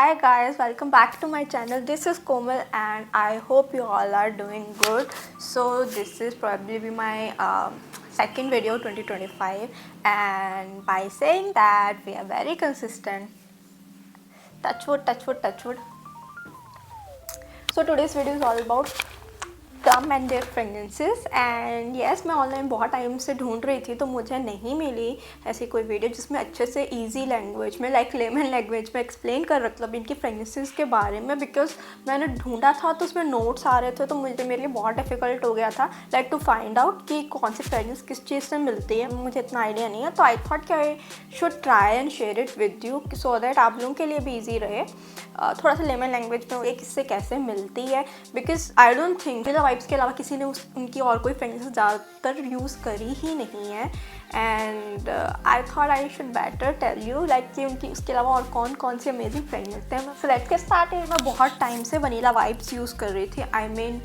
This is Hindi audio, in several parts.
Hi guys, welcome back to my channel. This is Komal and I hope you all are doing good. So this is probably be my second video 2025, and by saying that we are very consistent. Touch wood, touch wood, touch wood. So today's video is all about Plum and their fragrances. And yes, मैं ऑनलाइन बहुत टाइम से ढूंढ रही थी तो मुझे नहीं मिली ऐसी कोई वीडियो जिसमें अच्छे से इजी लैंग्वेज में लाइक लेमन लैंग्वेज में एक्सप्लेन कर मतलब इनकी फ्रेगनेंसेस के बारे में, बिकॉज मैंने ढूंढा था तो उसमें नोट्स आ रहे थे तो मेरे लिए बहुत डिफिकल्ट हो गया था लाइक टू फाइंड आउट कि कौन सी फ्रेगनेंस किस चीज़ से मिलती है। मुझे इतना आइडिया नहीं है, तो आई थॉट कि I should try and share it with you so that आप लोगों के लिए भी ईजी रहे। थोड़ा सा लेमन लैंग्वेज में ये किससे कैसे मिलती है, because I don't think vanilla vibes के अलावा किसी ने उनकी और कोई फ्रेगनेंस ज़्यादातर यूज़ करी ही नहीं है। And I thought I should better tell you like कि उनकी उसके अलावा और कौन कौन सी अमेजिंग फ्रेगनेंस हैं। So let's get started. मैं बहुत टाइम से वनीला वाइब्स यूज़ कर रही थी। आई मीन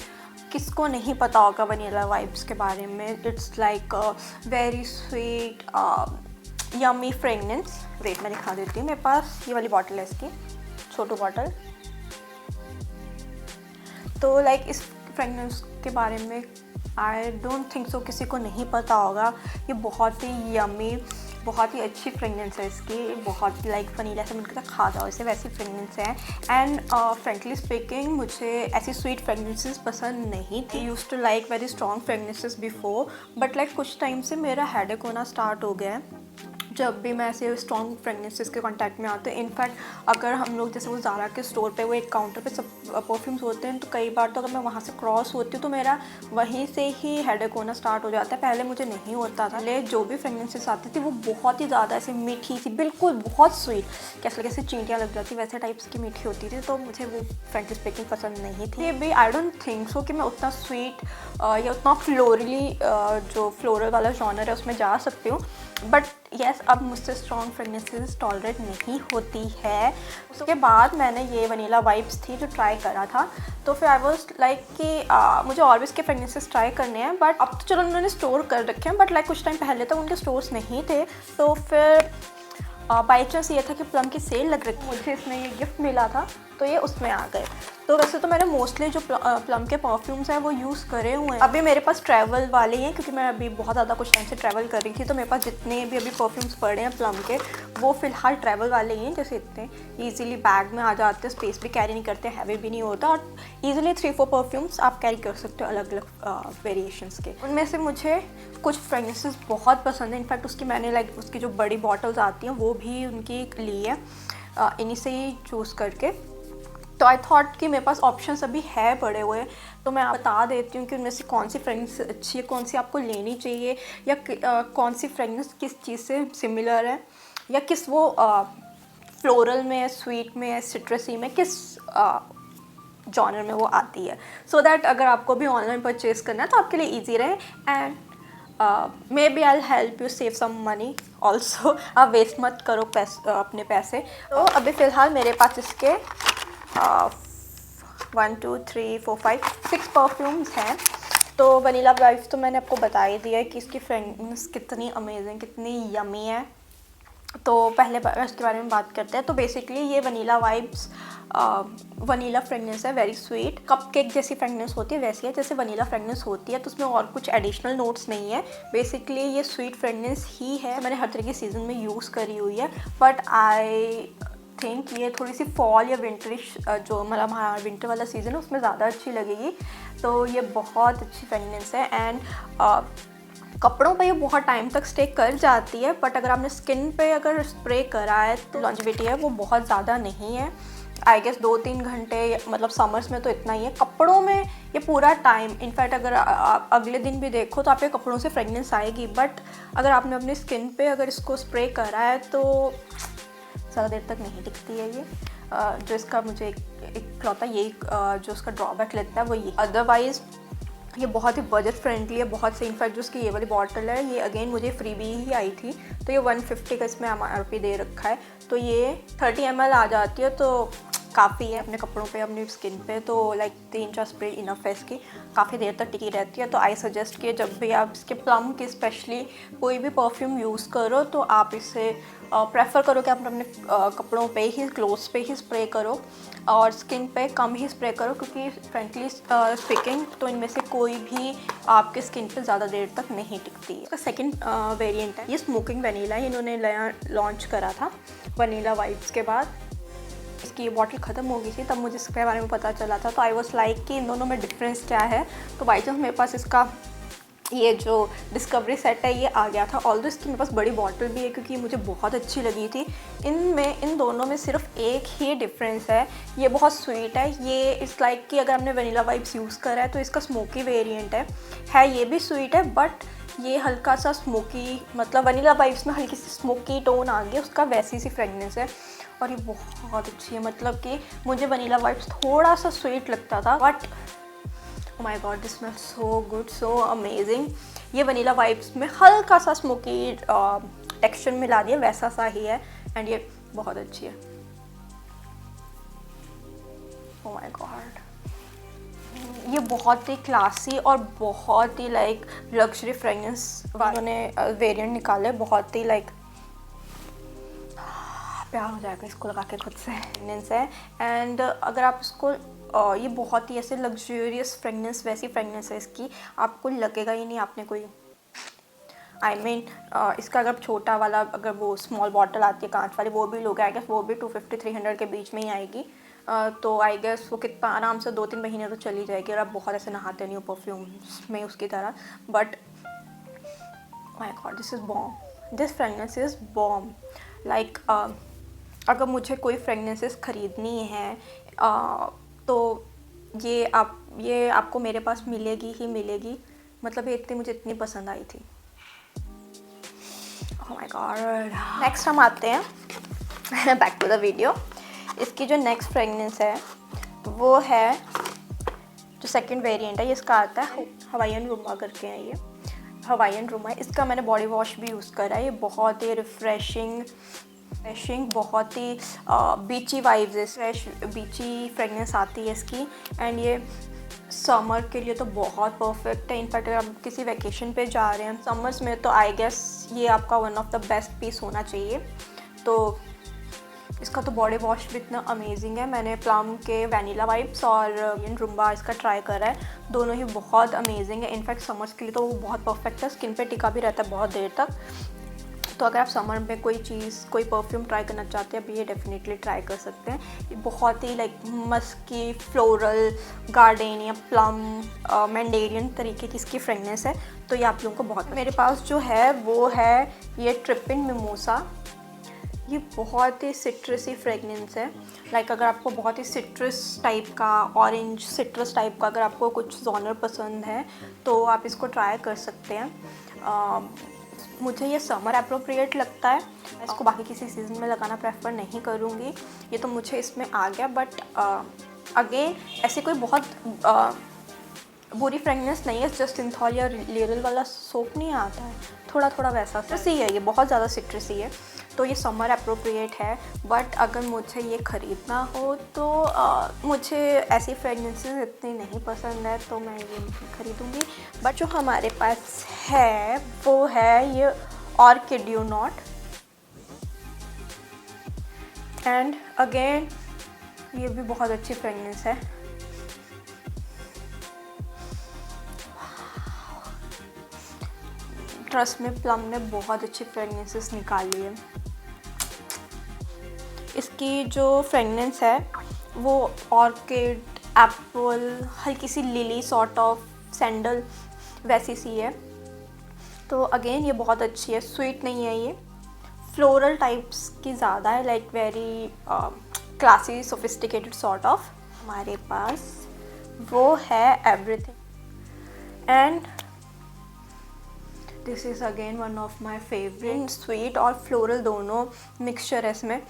किसको नहीं पता होगा वनीला वाइब्स के बारे में। It's like very sweet yummy fragrance. Wait मैं दिखा देती हूँ, मेरे पास ये वाली बॉटल है इसकी, छोटू बॉटल। तो लाइक इस फ्रेगनेंस के बारे में आई डोंट थिंक सो किसी को नहीं पता होगा। ये बहुत ही यम्मी, बहुत ही अच्छी फ्रेगनेंस है इसकी, बहुत लाइक वनीला से मिलकर खा जाओ इसे वैसी फ्रेगनेंस है। एंड फ्रेंकली स्पीकिंग मुझे ऐसी स्वीट फ्रेगनेंसेस पसंद नहीं थी। Used to like very strong fragrances before, but like कुछ टाइम से मेरा हेडेक होना स्टार्ट हो गया है जब भी मैं ऐसे स्ट्रॉन्ग फ्रेगनेंसेस के कांटेक्ट में आते हैं। इनफैक्ट अगर हम लोग जैसे वो ज़ारा के स्टोर पे वो एक काउंटर पे सब परफ्यूम्स होते हैं, तो कई बार तो अगर मैं वहाँ से क्रॉस होती हूँ तो मेरा वहीं से ही हेडेक होना स्टार्ट हो जाता है। पहले मुझे नहीं होता था। पहले जो भी फ्रेगनेंसेस आती थी वो बहुत ही ज़्यादा ऐसे मीठी सी, बिल्कुल बहुत स्वीट, कैसे कैसे चींटियाँ लग जाती वैसे टाइप्स की मीठी होती थी, तो मुझे वो फ्रेंकली स्पीकिंग पसंद नहीं थी। ये भी आई डोंट थिंक सो कि मैं उतना स्वीट या उतना फ्लोरली जो फ्लोरल वाला जॉनर है उसमें जा सकती हूँ। बट येस, अब मुझसे स्ट्रॉन्ग फ्रेगनेंसेस टॉलरेट नहीं होती है। उसके बाद मैंने ये वनीला वाइब्स थी जो ट्राई करा था, तो फिर आई वॉज लाइक कि मुझे और भी इसके फ्रेगनेंसेस ट्राई करने हैं। बट अब तो चलो उन्होंने स्टोर कर रखे हैं, बट लाइक कुछ टाइम पहले तक उनके स्टोर्स नहीं थे। तो फिर बाई चांस ये था कि प्लम की सेल लग रही थी, मुझे इसमें ये गिफ्ट मिला था तो ये उसमें आ गए। तो वैसे तो मैंने मोस्टली जो प्लम के परफ्यूम्स हैं वो यूज़ करे हुए हैं। अभी मेरे पास ट्रैवल वाले हैं क्योंकि मैं अभी बहुत ज़्यादा कुछ टाइम से ट्रैवल कर रही थी, तो मेरे पास जितने भी अभी परफ्यूम्स पड़े हैं प्लम के वो फ़िलहाल ट्रैवल वाले ही हैं। जैसे इतने ईजिली बैग में आ जाते हैं, स्पेस भी कैरी नहीं करते, हैवी भी नहीं होता, और ईजिली 3-4 परफ्यूम्स आप कैरी कर सकते हो अलग अलग वेरिएशंस के। उनमें से मुझे कुछ फ्रेगनेंसेस बहुत पसंद है। इनफैक्ट उसकी मैंने लाइक उसकी जो बड़ी बॉटल्स आती हैं वो भी उनकी ली है इन्हीं से ही चूज़ करके। तो आई थॉट कि मेरे पास ऑप्शंस अभी है पड़े हुए, तो मैं बता देती हूँ कि उनमें से कौन सी फ्रेगनेंस अच्छी है, कौन सी आपको लेनी चाहिए, या कौन सी फ्रेगनेंस किस चीज़ से सिमिलर है, या किस वो फ्लोरल में है, स्वीट में है, सिट्रसी में, किस जॉनर में वो आती है। सो दैट अगर आपको भी ऑनलाइन परचेज करना है तो आपके लिए ईजी रहे। And may be I help you save some money also. आप वेस्ट मत करो अपने पैसे। तो अभी फ़िलहाल मेरे पास इसके 1 2 3 4 5 6 परफ्यूम्स हैं। तो वनीला वाइब्स तो मैंने आपको बता ही दिया है कि इसकी फ्रेगनेंस कितनी अमेजिंग, कितनी यमी है। तो पहले इसके बारे में बात करते हैं। तो बेसिकली ये वनीला वाइब्स वनीला फ्रेगनेंस है, वेरी स्वीट, कपकेक जैसी फ्रेगनेंस होती है वैसी है जैसे वनीला फ्रेगनेंस होती है। तो उसमें और कुछ एडिशनल नोट्स नहीं है, बेसिकली ये स्वीट फ्रेगनेंस ही है। मैंने हर तरह के सीज़न में यूज़ करी हुई है, बट आई थिंक ये थोड़ी सी फॉल या विंटरिश जो मतलब हमारा विंटर वाला सीज़न है उसमें ज़्यादा अच्छी लगेगी। तो ये बहुत अच्छी फ्रेगनेंस है। एंड कपड़ों पे ये बहुत टाइम तक स्टे कर जाती है, बट अगर आपने स्किन पे अगर स्प्रे करा है तो लॉन्जेविटी है वो बहुत ज़्यादा नहीं है। आई गेस 2-3 घंटे, मतलब समर्स में तो इतना ही है। कपड़ों में ये पूरा टाइम, इनफैक्ट अगर अगले दिन भी देखो तो आपके कपड़ों से फ्रेगनेंस आएगी, बट अगर आपने अपनी स्किन पे अगर इसको स्प्रे करा है तो ज़्यादा देर तक नहीं टिकती है ये। जो इसका मुझे एक लौता यही जो उसका ड्रॉबैक लगता है वो ये। अदरवाइज़ ये बहुत ही बजट फ्रेंडली है, बहुत से। इनफैक्ट जो उसकी ये वाली बॉटल है ये अगेन मुझे फ्रीबी ही आई थी, तो ये 150 का इसमें MRP दे रखा है। तो ये 30 ml आ जाती है, तो काफ़ी है अपने कपड़ों पे, अपनी स्किन पे, तो लाइक 3-4 स्प्रे इनफ है इसकी, काफ़ी देर तक टिकी रहती है। तो आई सजेस्ट कि जब भी आप इसके प्लम की स्पेशली कोई भी परफ्यूम यूज़ करो तो आप इसे प्रेफर करो कि आप अपने कपड़ों पे ही, क्लोथ्स पे ही स्प्रे करो और स्किन पे कम ही स्प्रे करो, क्योंकि फ्रेंकली स्पीकिंग तो इनमें से कोई भी आपके स्किन पे ज़्यादा देर तक नहीं टिकती है। इसका सेकंड वेरिएंट है, ये स्मोकिंग वनीला, इन्होंने नया लॉन्च करा था वनीला वाइब्स के बाद। इसकी बॉटल ख़त्म हो गई थी, तब मुझे इसके बारे में पता चला था, तो आई वॉज लाइक कि इन दोनों में डिफरेंस क्या है। तो बाई चांस मेरे पास इसका ये जो डिस्कवरी सेट है ये आ गया था। ऑल्दो इसकी मेरे पास बड़ी बॉटल भी है क्योंकि मुझे बहुत अच्छी लगी थी। इन दोनों में सिर्फ एक ही डिफरेंस है, ये बहुत स्वीट है। ये इट्स लाइक कि अगर हमने वनीला वाइब्स यूज़ करा है तो इसका स्मोकी वेरिएंट है ये भी स्वीट है, बट ये हल्का सा स्मोकी, मतलब वनीला वाइब्स में हल्की सी स्मोकी टोन आ गया, उसका वैसी सी फ्रेगनेंस है और ये बहुत अच्छी है। मतलब कि मुझे वनीला वाइब्स थोड़ा सा स्वीट लगता था, but oh my god, this smells so good, so amazing। ये वनीला वाइब्स में हल्का सा स्मोकी टेक्सचर मिला दिया, वैसा सा ही है एंड ये बहुत अच्छी है। oh my god, ये बहुत ही क्लासी और बहुत ही लाइक लग्जरी फ्रेगनेंस उन्होंने वेरिएंट निकाले, बहुत ही लाइक प्यार हो जाएगा इसको लगा के खुद से। फ्रेगनेंस है एंड अगर आप इसको ये बहुत ही ऐसे लग्जूरियस फ्रेगनेंस, वैसी फ्रेगनेंस है इसकी, आपको लगेगा ही नहीं आपने कोई इसका अगर छोटा वाला, अगर वो स्मॉल बॉटल आती है कांच वाली, वो भी लोग आई गेस वो भी 250-300 के बीच में ही आएगी। तो आई गेस वो कितना आराम से 2-3 महीने तो चली जाएगी और आप बहुत ऐसे नहाते नहीं हो परफ्यूम्स में उसकी तरह। But my God, this is bomb, this fragrance is bomb. Like अगर मुझे कोई फ्रेगनेंसेस ख़रीदनी है तो ये आपको मेरे पास मिलेगी ही मिलेगी। मतलब ये मुझे इतनी पसंद आई थी। ओह माय गॉड, नेक्स्ट हम आते हैं बैक टू द वीडियो। इसकी जो नेक्स्ट फ्रेगनेंस है वो है जो सेकंड वेरिएंट है, ये इसका आता है हवाईयन रूमा करके है, ये हवाईयन रूमा है। इसका मैंने बॉडी वॉश भी यूज़ करा है, ये बहुत ही रिफ्रेशिंग, बहुत ही बीची वाइब्स है, फ्रेश बीची फ्रेगनेंस आती है इसकी एंड ये समर के लिए तो बहुत परफेक्ट है। इनफैक्ट अगर आप किसी वैकेशन पे जा रहे हैं समर्स में तो आई गेस ये आपका one of the best piece होना चाहिए। तो इसका तो बॉडी वॉश भी इतना अमेजिंग है। मैंने प्लम के वैनिला वाइब्स और रूम्बा इसका ट्राई करा है, दोनों ही बहुत अमेजिंग है। इनफैक्ट समर्स के लिए तो वो बहुत परफेक्ट है, स्किन पे टिका भी रहता है बहुत देर तक। तो अगर आप समर में कोई परफ्यूम ट्राई करना चाहते हैं, अभी ये डेफिनेटली ट्राई कर सकते हैं। ये बहुत ही like musky, floral, gardenia, plum, mandarin तरीके की इसकी फ्रेगनेंस है, तो ये आप लोगों को बहुत। मेरे पास जो है वो है ये ट्रिपिन मिमोसा। ये बहुत ही सिट्रसी फ्रेगनेंस है। लाइक अगर आपको बहुत ही सिट्रस टाइप का, ऑरेंज सिट्रस टाइप का अगर आपको कुछ जॉनर पसंद है तो आप इसको ट्राई कर सकते हैं। मुझे ये समर अप्रोप्रिएट लगता है, मैं इसको बाकी किसी सीज़न में लगाना प्रेफर नहीं करूँगी, ये तो मुझे इसमें आ गया। बट अगेन ऐसे कोई बहुत बुरी फ्रेगनेंस नहीं है, जस्ट सिंथॉल या लियरल वाला सोप नहीं आता है, थोड़ा थोड़ा वैसा सिट्रसी है, ये बहुत ज़्यादा सिट्रसी है, तो ये समर अप्रोप्रिएट है। बट अगर मुझे ये ख़रीदना हो तो मुझे ऐसी फ्रेगनेंसेस इतनी नहीं पसंद है, तो मैं ये नहीं खरीदूँगी। बट जो हमारे पास है वो है ये orchid you not, and again ये भी बहुत अच्छी फ्रेगनेंस है। ट्रस्ट में प्लम ने बहुत अच्छी फ्रेगनेंसेस निकाली है। इसकी जो फ्रेगनेंस है वो ऑर्किड, एप्पल, हल्की sea lily sort of, sandal वैसी सी है। तो अगेन ये बहुत अच्छी है, स्वीट नहीं है, ये फ्लोरल टाइप्स की ज़्यादा है, like very classy sophisticated sort of. हमारे पास वो है everything, and this is again one of my favourite. Sweet और फ्लोरल दोनों मिक्सचर है इसमें,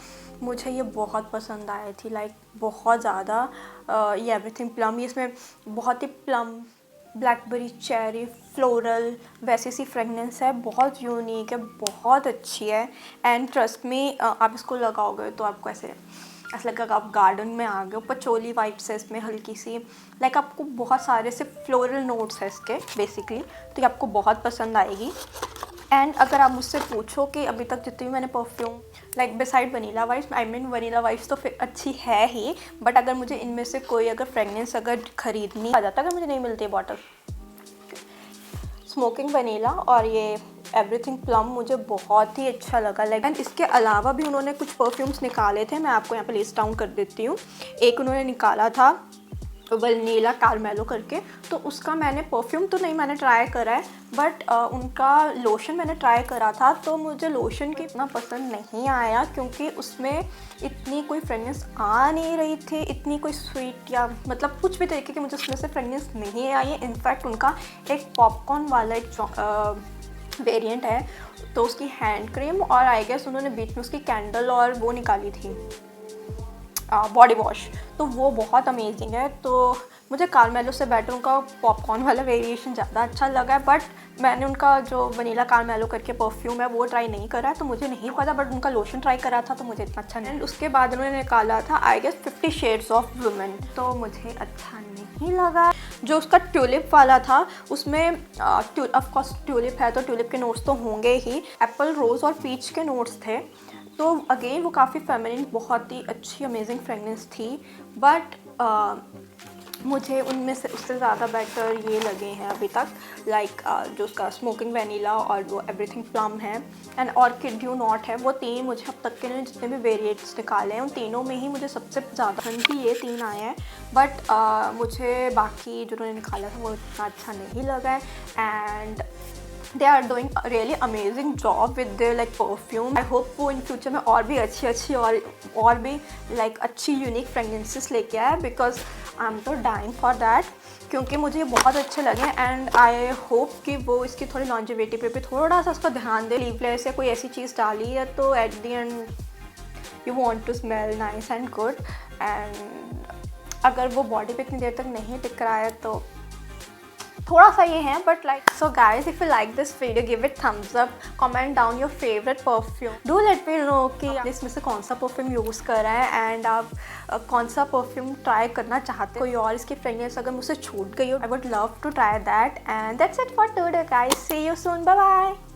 मुझे ये बहुत पसंद आई थी, लाइक बहुत ज़्यादा। ये एवरीथिंग प्लम, ये इसमें बहुत ही प्लम, ब्लैकबेरी, चेरी, फ्लोरल वैसी सी फ्रेगनेंस है, बहुत यूनिक है, बहुत अच्छी है। एंड ट्रस्ट में आप इसको लगाओगे तो आपको ऐसे ऐसा लगा आप गार्डन में आ गए हो। पचोली वाइब्स है इसमें हल्की सी, लाइक आपको बहुत सारे से फ्लोरल नोट्स है इसके बेसिकली, तो ये आपको बहुत पसंद आएगी। एंड अगर आप मुझसे पूछो कि अभी तक जितनी भी मैंने perfume like beside vanilla vibes, I mean vanilla vibes तो फिर अच्छी है ही, बट अगर मुझे इनमें से कोई अगर फ्रेगनेंस अगर खरीदनी आ जाता, अगर मुझे नहीं मिलती बॉटल, स्मोकिंग वनीला और ये एवरीथिंग प्लम मुझे बहुत ही अच्छा लगा। लाइक एंड इसके अलावा भी उन्होंने कुछ परफ्यूम्स निकाले थे, मैं आपको यहाँ पे लिस्ट डाउन कर देती हूँ। एक उन्होंने निकाला था वनीला कारमेलो करके, तो उसका मैंने परफ्यूम तो नहीं मैंने ट्राई करा है, बट उनका लोशन मैंने ट्राई करा था, तो मुझे लोशन की इतना पसंद नहीं आया क्योंकि उसमें इतनी कोई फ्रेगनेंस आ नहीं रही थी, इतनी कोई स्वीट या मतलब कुछ भी तरीके की मुझे उसमें से फ्रेगनेंस नहीं आई है। इनफैक्ट उनका एक पॉपकॉर्न वाला एक वेरिएंट है, तो उसकी हैंड क्रीम और आई गेस उन्होंने बीच में उसकी कैंडल और वो निकाली थी बॉडी वॉश, तो वो बहुत अमेजिंग है। तो मुझे कारमेलो से बेटर उनका पॉपकॉर्न वाला वेरिएशन ज़्यादा अच्छा लगा है, बट मैंने उनका जो वनीला कारमेलो करके परफ्यूम है वो ट्राई नहीं करा है, तो मुझे नहीं पता, बट उनका लोशन ट्राई करा था तो मुझे इतना अच्छा नहीं। उसके बाद उन्होंने निकाला था I guess 50 shades of women, तो मुझे अच्छा नहीं लगा। जो उसका ट्यूलिप वाला था उसमें ऑफकोर्स ट्यूलिप है तो ट्यूलिप के नोट्स तो होंगे ही, एप्पल रोज़ और पीच के नोट्स थे, तो अगेन वो काफ़ी फेमिनिन बहुत ही अच्छी अमेजिंग फ्रेगनेंस थी, बट मुझे उनमें से उससे ज़्यादा बेटर ये लगे हैं अभी तक, लाइक जो उसका स्मोकिंग वनीला और वो एवरीथिंग प्लम है एंड ऑर्किड ड्यू नॉट है, वो तीन मुझे अब तक के ने जितने भी वेरिएट्स निकाले हैं उन तीनों में ही मुझे सबसे ज़्यादा पसंद भी ये तीन आए हैं, बट मुझे बाकी जो उन्होंने निकाला था वो इतना अच्छा नहीं लगा है। And they are doing a really amazing job with their like perfume. I hope वो in future में और भी अच्छी और भी like अच्छी यूनिक फ्रेगनेंसेस लेके आए, because I'm तो dying for that, क्योंकि मुझे ये बहुत अच्छे लगे एंड आई होप कि वो इसकी थोड़ी लॉन्जिविटी पे भी थोड़ा सा उसका ध्यान दे। लीवलेस या कोई ऐसी चीज़ डाली है तो at the end you want to smell nice and good, and अगर वो बॉडी पे इतनी देर तक नहीं टिक रहा है तो थोड़ा सा ये है, but like so guys if you like this video give it thumbs up, comment down your favourite perfume, do let me know कि आप इसमें से कौन सा परफ्यूम यूज़ करा है एंड आप कौन सा परफ्यूम ट्राई करना चाहते हो। कोई और इसकी फ्रेगनेंस अगर मुझसे छूट गई हो, I would love to try that, and that's it for today guys, see you soon, bye bye.